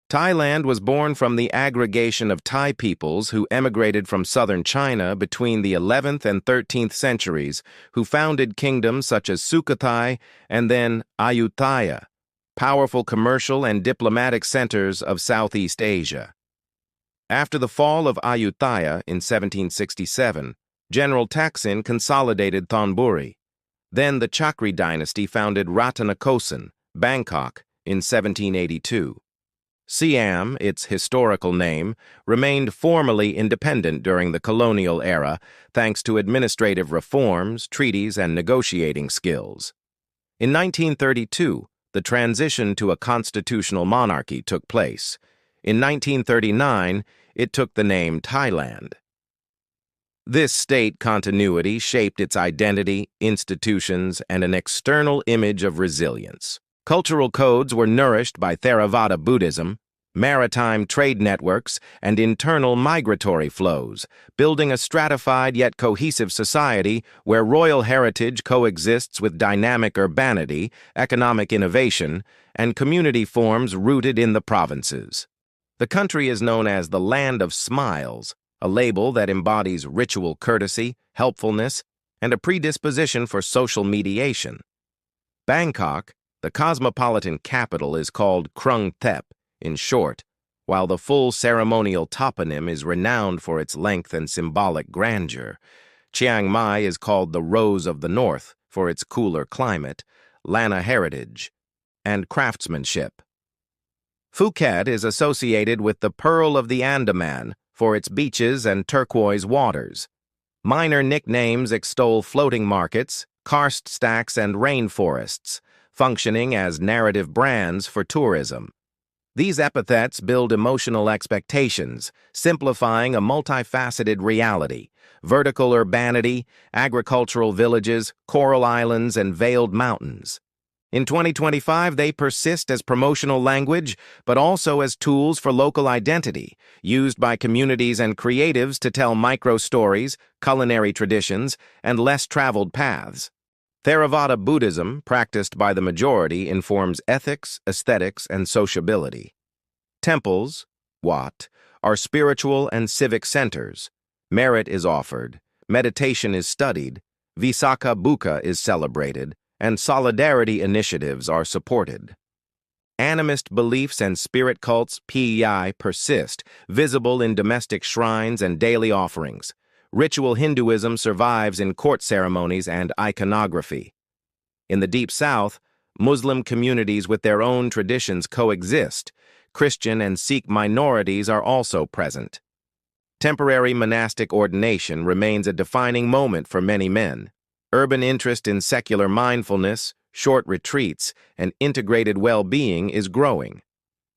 Thailand was born from the aggregation of Thai peoples who emigrated from southern China between the 11th and 13th centuries, who founded kingdoms such as Sukhothai and then Ayutthaya, powerful commercial and diplomatic centers of Southeast Asia. After the fall of Ayutthaya in 1767, General Taksin consolidated Thonburi. Then the Chakri dynasty founded Ratanakosin, Bangkok, in 1782. Siam, its historical name, remained formally independent during the colonial era thanks to administrative reforms, treaties, and negotiating skills. In 1932, the transition to a constitutional monarchy took place. In 1939, it took the name Thailand. This state continuity shaped its identity, institutions, and an external image of resilience. Cultural codes were nourished by Theravada Buddhism, maritime trade networks, and internal migratory flows, building a stratified yet cohesive society where royal heritage coexists with dynamic urbanity, economic innovation, and community forms rooted in the provinces. The country is known as the Land of Smiles, a label that embodies ritual courtesy, helpfulness, and a predisposition for social mediation. Bangkok, the cosmopolitan capital, is called Krung Thep, in short, while the full ceremonial toponym is renowned for its length and symbolic grandeur. Chiang Mai is called the Rose of the North for its cooler climate, Lanna heritage, and craftsmanship. Phuket is associated with the Pearl of the Andaman for its beaches and turquoise waters. Minor nicknames extol floating markets, karst stacks, and rainforests, functioning as narrative brands for tourism. These epithets build emotional expectations, simplifying a multifaceted reality: vertical urbanity, agricultural villages, coral islands, and veiled mountains. In 2025, they persist as promotional language, but also as tools for local identity, used by communities and creatives to tell micro-stories, culinary traditions, and less-traveled paths. Theravada Buddhism, practiced by the majority, informs ethics, aesthetics, and sociability. Temples, Wat, are spiritual and civic centers. Merit is offered, meditation is studied, Visakha Bukha is celebrated, and solidarity initiatives are supported. Animist beliefs and spirit cults (PEI) persist, visible in domestic shrines and daily offerings. Ritual Hinduism survives in court ceremonies and iconography. In the Deep South, Muslim communities with their own traditions coexist. Christian and Sikh minorities are also present. Temporary monastic ordination remains a defining moment for many men. Urban interest in secular mindfulness, short retreats, and integrated well-being is growing.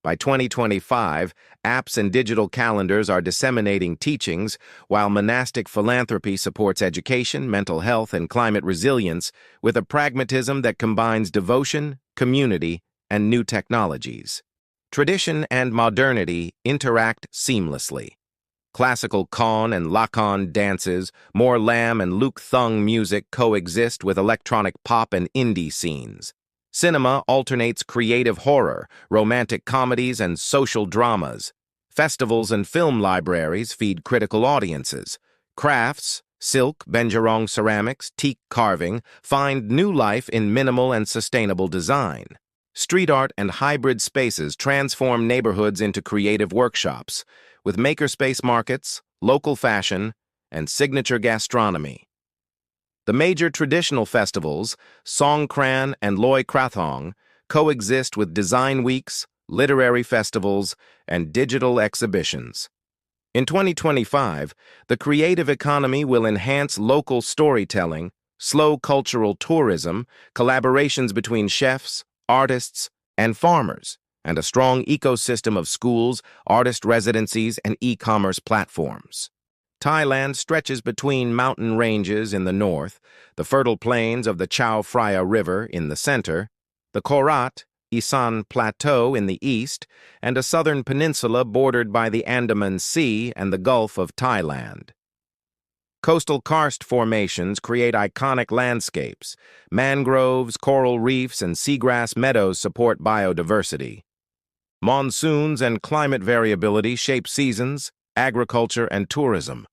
By 2025, apps and digital calendars are disseminating teachings, while monastic philanthropy supports education, mental health, and climate resilience with a pragmatism that combines devotion, community, and new technologies. Tradition and modernity interact seamlessly. Classical Khon and Lakhon dances, Mor Lam and Luk Thung music coexist with electronic pop and indie scenes. Cinema alternates creative horror, romantic comedies, and social dramas. Festivals and film libraries feed critical audiences. Crafts, silk, Benjarong ceramics, teak carving, find new life in minimal and sustainable design. Street art and hybrid spaces transform neighborhoods into creative workshops, with makerspace markets, local fashion, and signature gastronomy. The major traditional festivals, Songkran and Loy Krathong, coexist with design weeks, literary festivals, and digital exhibitions. In 2025, the creative economy will enhance local storytelling, slow cultural tourism, collaborations between chefs, artists, and farmers, and a strong ecosystem of schools, artist residencies, and e-commerce platforms. Thailand stretches between mountain ranges in the north, the fertile plains of the Chao Phraya River in the center, the Korat, Isan Plateau in the east, and a southern peninsula bordered by the Andaman Sea and the Gulf of Thailand. Coastal karst formations create iconic landscapes. Mangroves, coral reefs, and seagrass meadows support biodiversity. Monsoons and climate variability shape seasons, agriculture, and tourism.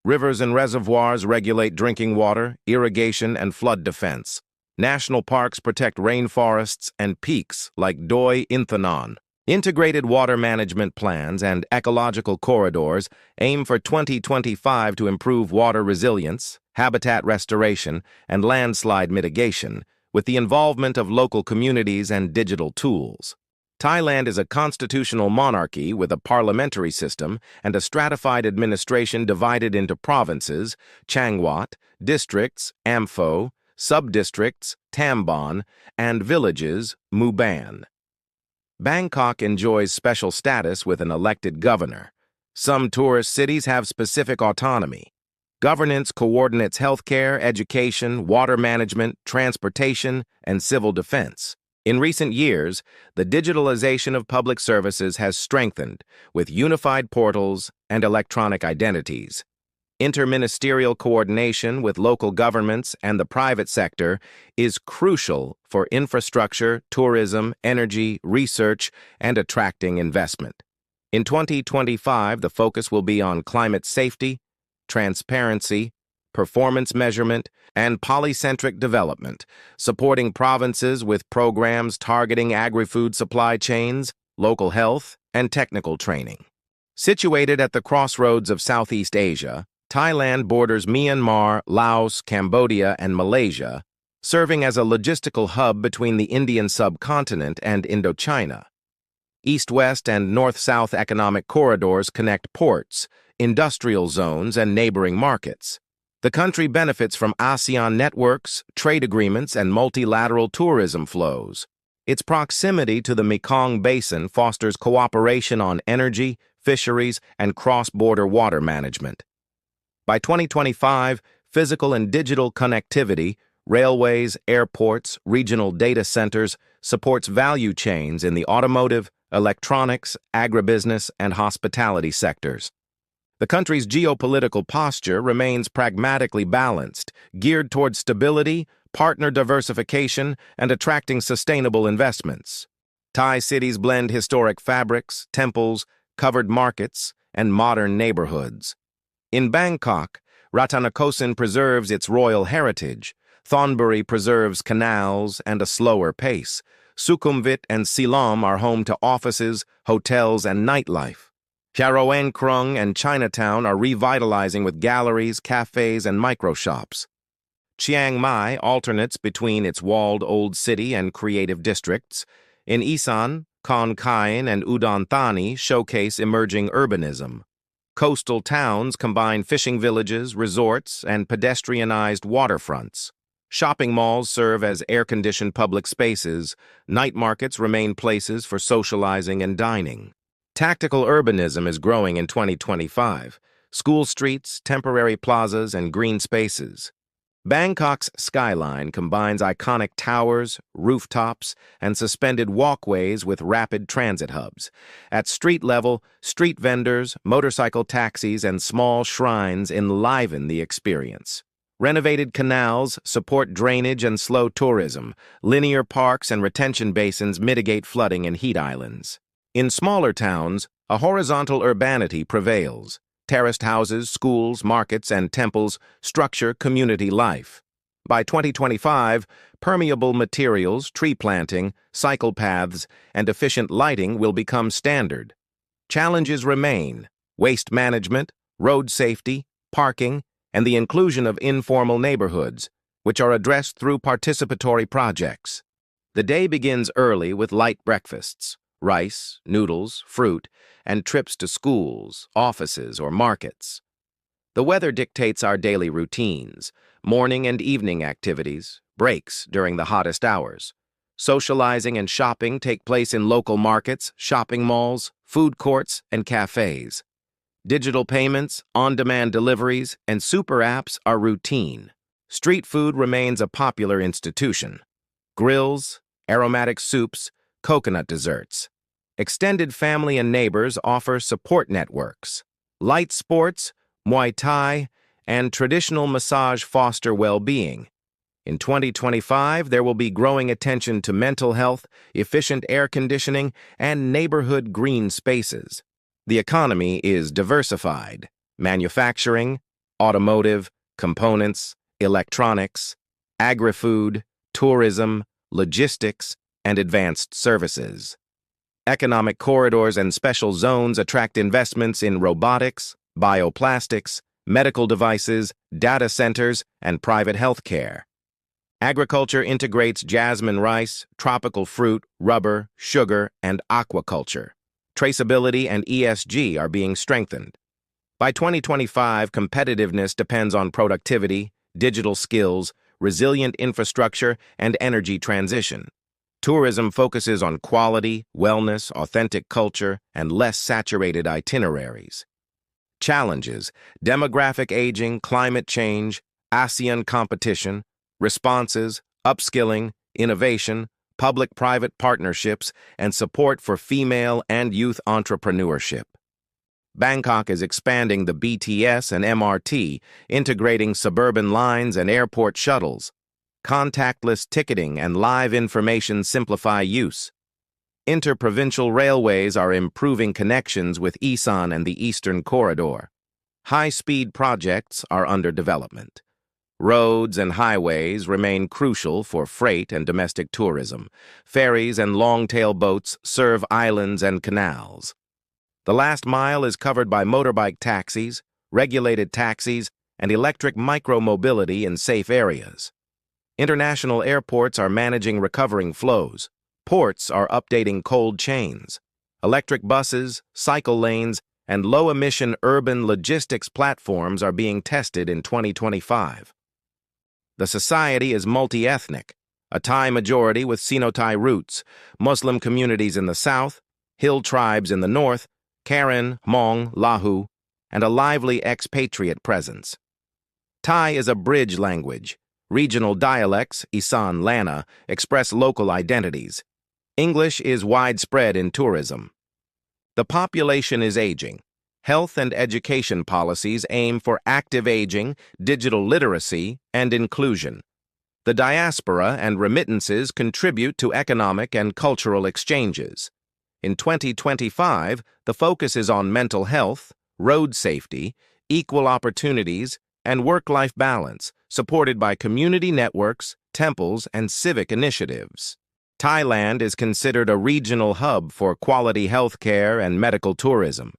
Rivers and reservoirs regulate drinking water, irrigation, and flood defense. National parks protect rainforests and peaks like Doi Inthanon. Integrated water management plans and ecological corridors aim for 2025 to improve water resilience, habitat restoration, and landslide mitigation, with the involvement of local communities and digital tools. Thailand is a constitutional monarchy with a parliamentary system and a stratified administration divided into provinces, Changwat, districts, Ampho, sub-districts, Tambon, and villages, Muban. Bangkok enjoys special status with an elected governor. Some tourist cities have specific autonomy. Governance coordinates healthcare, education, water management, transportation, and civil defense. In recent years, the digitalization of public services has strengthened with unified portals and electronic identities. Interministerial coordination with local governments and the private sector is crucial for infrastructure, tourism, energy, research, and attracting investment. In 2025, the focus will be on climate safety, transparency, performance measurement, and polycentric development, supporting provinces with programs targeting agri-food supply chains, local health, and technical training. Situated at the crossroads of Southeast Asia, Thailand borders Myanmar, Laos, Cambodia, and Malaysia, serving as a logistical hub between the Indian subcontinent and Indochina. East-west and north-south economic corridors connect ports, industrial zones, and neighboring markets. The country benefits from ASEAN networks, trade agreements, and multilateral tourism flows. Its proximity to the Mekong Basin fosters cooperation on energy, fisheries, and cross-border water management. By 2025, physical and digital connectivity, railways, airports, regional data centers, supports value chains in the automotive, electronics, agribusiness, and hospitality sectors. The country's geopolitical posture remains pragmatically balanced, geared towards stability, partner diversification, and attracting sustainable investments. Thai cities blend historic fabrics, temples, covered markets, and modern neighborhoods. In Bangkok, Ratanakosin preserves its royal heritage, Thonburi preserves canals and a slower pace, Sukhumvit and Siloam are home to offices, hotels, and nightlife. Charoen Krung and Chinatown are revitalizing with galleries, cafes, and micro-shops. Chiang Mai alternates between its walled old city and creative districts. In Isan, Khon Kaen and Udon Thani showcase emerging urbanism. Coastal towns combine fishing villages, resorts, and pedestrianized waterfronts. Shopping malls serve as air-conditioned public spaces. Night markets remain places for socializing and dining. Tactical urbanism is growing in 2025. School streets, temporary plazas, and green spaces. Bangkok's skyline combines iconic towers, rooftops, and suspended walkways with rapid transit hubs. At street level, street vendors, motorcycle taxis, and small shrines enliven the experience. Renovated canals support drainage and slow tourism. Linear parks and retention basins mitigate flooding in heat islands. In smaller towns, a horizontal urbanity prevails. Terraced houses, schools, markets, and temples structure community life. By 2025, permeable materials, tree planting, cycle paths, and efficient lighting will become standard. Challenges remain: waste management, road safety, parking, and the inclusion of informal neighborhoods, which are addressed through participatory projects. The day begins early with light breakfasts, rice, noodles, fruit, and trips to schools, offices, or markets. The weather dictates our daily routines, morning and evening activities, breaks during the hottest hours. Socializing and shopping take place in local markets, shopping malls, food courts, and cafes. Digital payments, on-demand deliveries, and super apps are routine. Street food remains a popular institution. Grills, aromatic soups, coconut desserts. Extended family and neighbors offer support networks. Light sports, Muay Thai, and traditional massage foster well-being. In 2025, there will be growing attention to mental health, efficient air conditioning, and neighborhood green spaces. The economy is diversified: manufacturing, automotive, components, electronics, agri-food, tourism, logistics, and advanced services. Economic corridors and special zones attract investments in robotics, bioplastics, medical devices, data centers, and private healthcare. Agriculture integrates jasmine rice, tropical fruit, rubber, sugar, and aquaculture. Traceability and ESG are being strengthened. By 2025, competitiveness depends on productivity, digital skills, resilient infrastructure, and energy transition. Tourism focuses on quality, wellness, authentic culture, and less saturated itineraries. Challenges: demographic aging, climate change, ASEAN competition, responses, upskilling, innovation, public-private partnerships, and support for female and youth entrepreneurship. Bangkok is expanding the BTS and MRT, integrating suburban lines and airport shuttles. Contactless ticketing and live information simplify use. Interprovincial railways are improving connections with Isan and the Eastern Corridor. High-speed projects are under development. Roads and highways remain crucial for freight and domestic tourism. Ferries and long-tail boats serve islands and canals. The last mile is covered by motorbike taxis, regulated taxis, and electric micro-mobility in safe areas. International airports are managing recovering flows. Ports are updating cold chains. Electric buses, cycle lanes, and low-emission urban logistics platforms are being tested in 2025. The society is multi-ethnic, a Thai majority with Sino-Thai roots, Muslim communities in the south, hill tribes in the north, Karen, Hmong, Lahu, and a lively expatriate presence. Thai is a bridge language. Regional dialects, Isan Lana, express local identities. English is widespread in tourism. The population is aging. Health and education policies aim for active aging, digital literacy, and inclusion. The diaspora and remittances contribute to economic and cultural exchanges. In 2025, the focus is on mental health, road safety, equal opportunities, and work-life balance, supported by community networks, temples, and civic initiatives. Thailand is considered a regional hub for quality healthcare and medical tourism.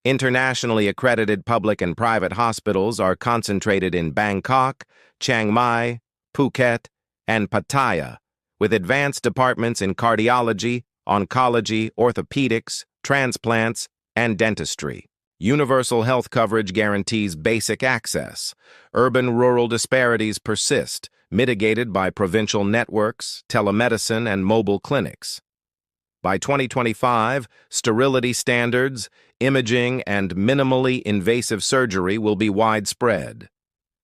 Internationally accredited public and private hospitals are concentrated in Bangkok, Chiang Mai, Phuket, and Pattaya, with advanced departments in cardiology, oncology, orthopedics, transplants, and dentistry. Universal health coverage guarantees basic access. Urban-rural disparities persist, mitigated by provincial networks, telemedicine, and mobile clinics. By 2025, sterility standards, imaging, and minimally invasive surgery will be widespread.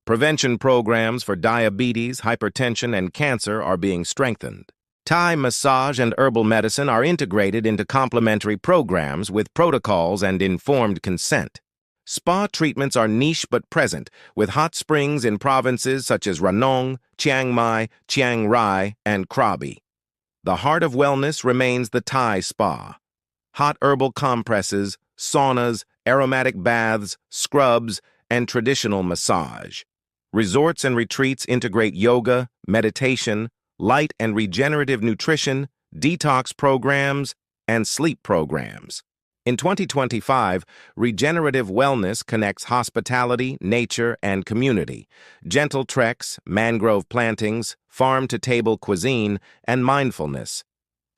Prevention programs for diabetes, hypertension, and cancer are being strengthened. Thai massage and herbal medicine are integrated into complementary programs with protocols and informed consent. Spa treatments are niche but present, with hot springs in provinces such as Ranong, Chiang Mai, Chiang Rai, and Krabi. The heart of wellness remains the Thai spa. Hot herbal compresses, saunas, aromatic baths, scrubs, and traditional massage. Resorts and retreats integrate yoga, meditation, light and regenerative nutrition, detox programs, and sleep programs. In 2025, regenerative wellness connects hospitality, nature, and community. Gentle treks, mangrove plantings, farm-to-table cuisine, and mindfulness.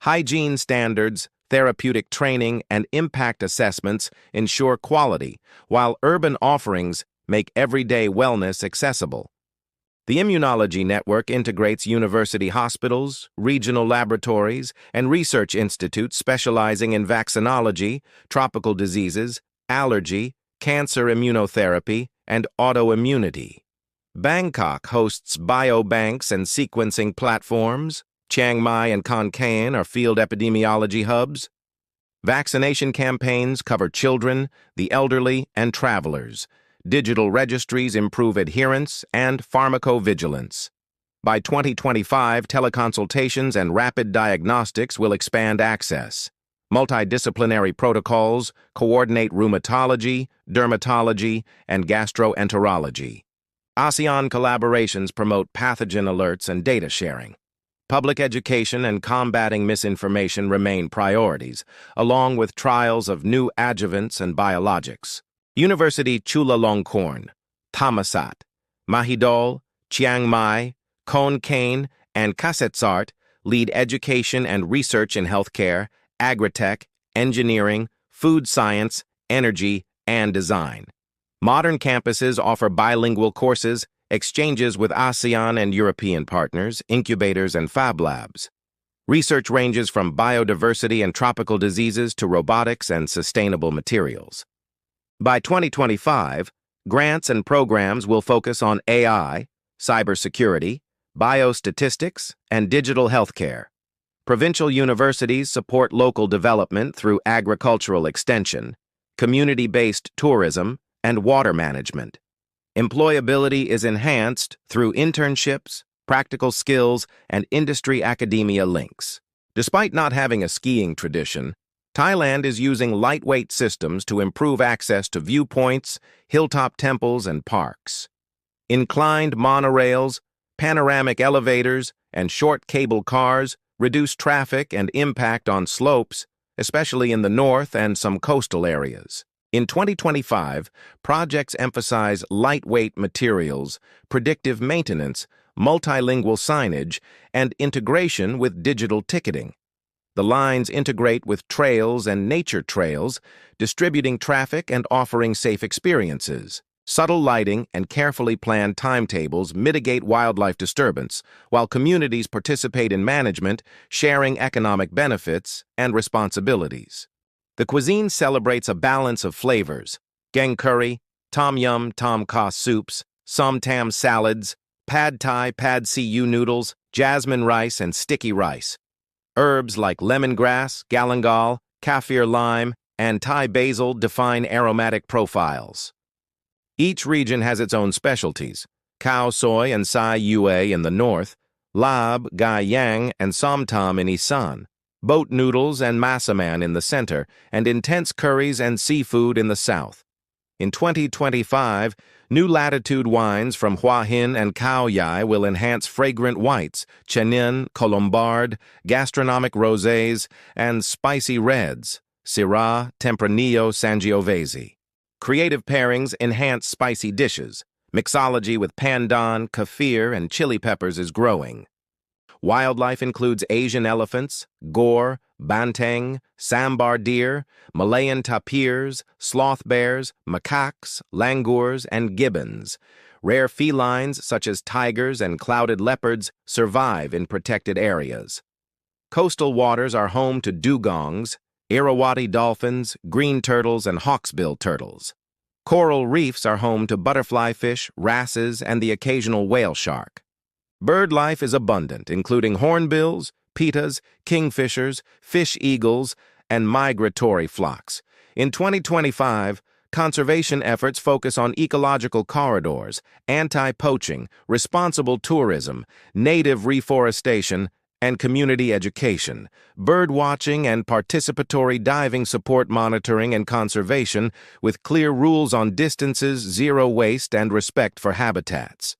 Hygiene standards, therapeutic training, and impact assessments ensure quality, while urban offerings make everyday wellness accessible. The Immunology Network integrates university hospitals, regional laboratories, and research institutes specializing in vaccinology, tropical diseases, allergy, cancer immunotherapy, and autoimmunity. Bangkok hosts biobanks and sequencing platforms. Chiang Mai and Khon Kaen are field epidemiology hubs. Vaccination campaigns cover children, the elderly, and travelers. Digital registries improve adherence and pharmacovigilance. By 2025, teleconsultations and rapid diagnostics will expand access. Multidisciplinary protocols coordinate rheumatology, dermatology, and gastroenterology. ASEAN collaborations promote pathogen alerts and data sharing. Public education and combating misinformation remain priorities, along with trials of new adjuvants and biologics. University Chulalongkorn, Thammasat, Mahidol, Chiang Mai, Khon Kaen, and Kasetsart lead education and research in healthcare, agritech, engineering, food science, energy, and design. Modern campuses offer bilingual courses, exchanges with ASEAN and European partners, incubators, and fab labs. Research ranges from biodiversity and tropical diseases to robotics and sustainable materials. By 2025, grants and programs will focus on AI, cybersecurity, biostatistics, and digital healthcare. Provincial universities support local development through agricultural extension, community-based tourism, and water management. Employability is enhanced through internships, practical skills, and industry-academia links. Despite not having a skiing tradition, Thailand is using lightweight systems to improve access to viewpoints, hilltop temples, and parks. Inclined monorails, panoramic elevators, and short cable cars reduce traffic and impact on slopes, especially in the north and some coastal areas. In 2025, projects emphasize lightweight materials, predictive maintenance, multilingual signage, and integration with digital ticketing. The lines integrate with trails and nature trails, distributing traffic and offering safe experiences. Subtle lighting and carefully planned timetables mitigate wildlife disturbance, while communities participate in management, sharing economic benefits and responsibilities. The cuisine celebrates a balance of flavors: geng curry, tom yum tom kha soups, som tam salads, pad thai pad see ew noodles, jasmine rice, and sticky rice. Herbs like lemongrass, galangal, kaffir lime, and Thai basil define aromatic profiles. Each region has its own specialties: khao soi and sai yue in the north, lab, gai yang, and som tam in Isan, boat noodles and massaman in the center, and intense curries and seafood in the south. In 2025, new latitude wines from Hua Hin and Khao Yai will enhance fragrant whites, Chenin, Colombard, gastronomic rosés, and spicy reds, Syrah, Tempranillo, Sangiovese. Creative pairings enhance spicy dishes. Mixology with pandan, kaffir, and chili peppers is growing. Wildlife includes Asian elephants, gore, banteng, sambar deer, Malayan tapirs, sloth bears, macaques, langurs, and gibbons. Rare felines such as tigers and clouded leopards survive in protected areas. Coastal waters are home to dugongs, Irrawaddy dolphins, green turtles, and hawksbill turtles. Coral reefs are home to butterfly fish, wrasses, and the occasional whale shark. Bird life is abundant, including hornbills, pitas, kingfishers, fish eagles, and migratory flocks. In 2025, conservation efforts focus on ecological corridors, anti-poaching, responsible tourism, native reforestation, and community education. Bird watching and participatory diving support monitoring and conservation with clear rules on distances, zero waste, and respect for habitats.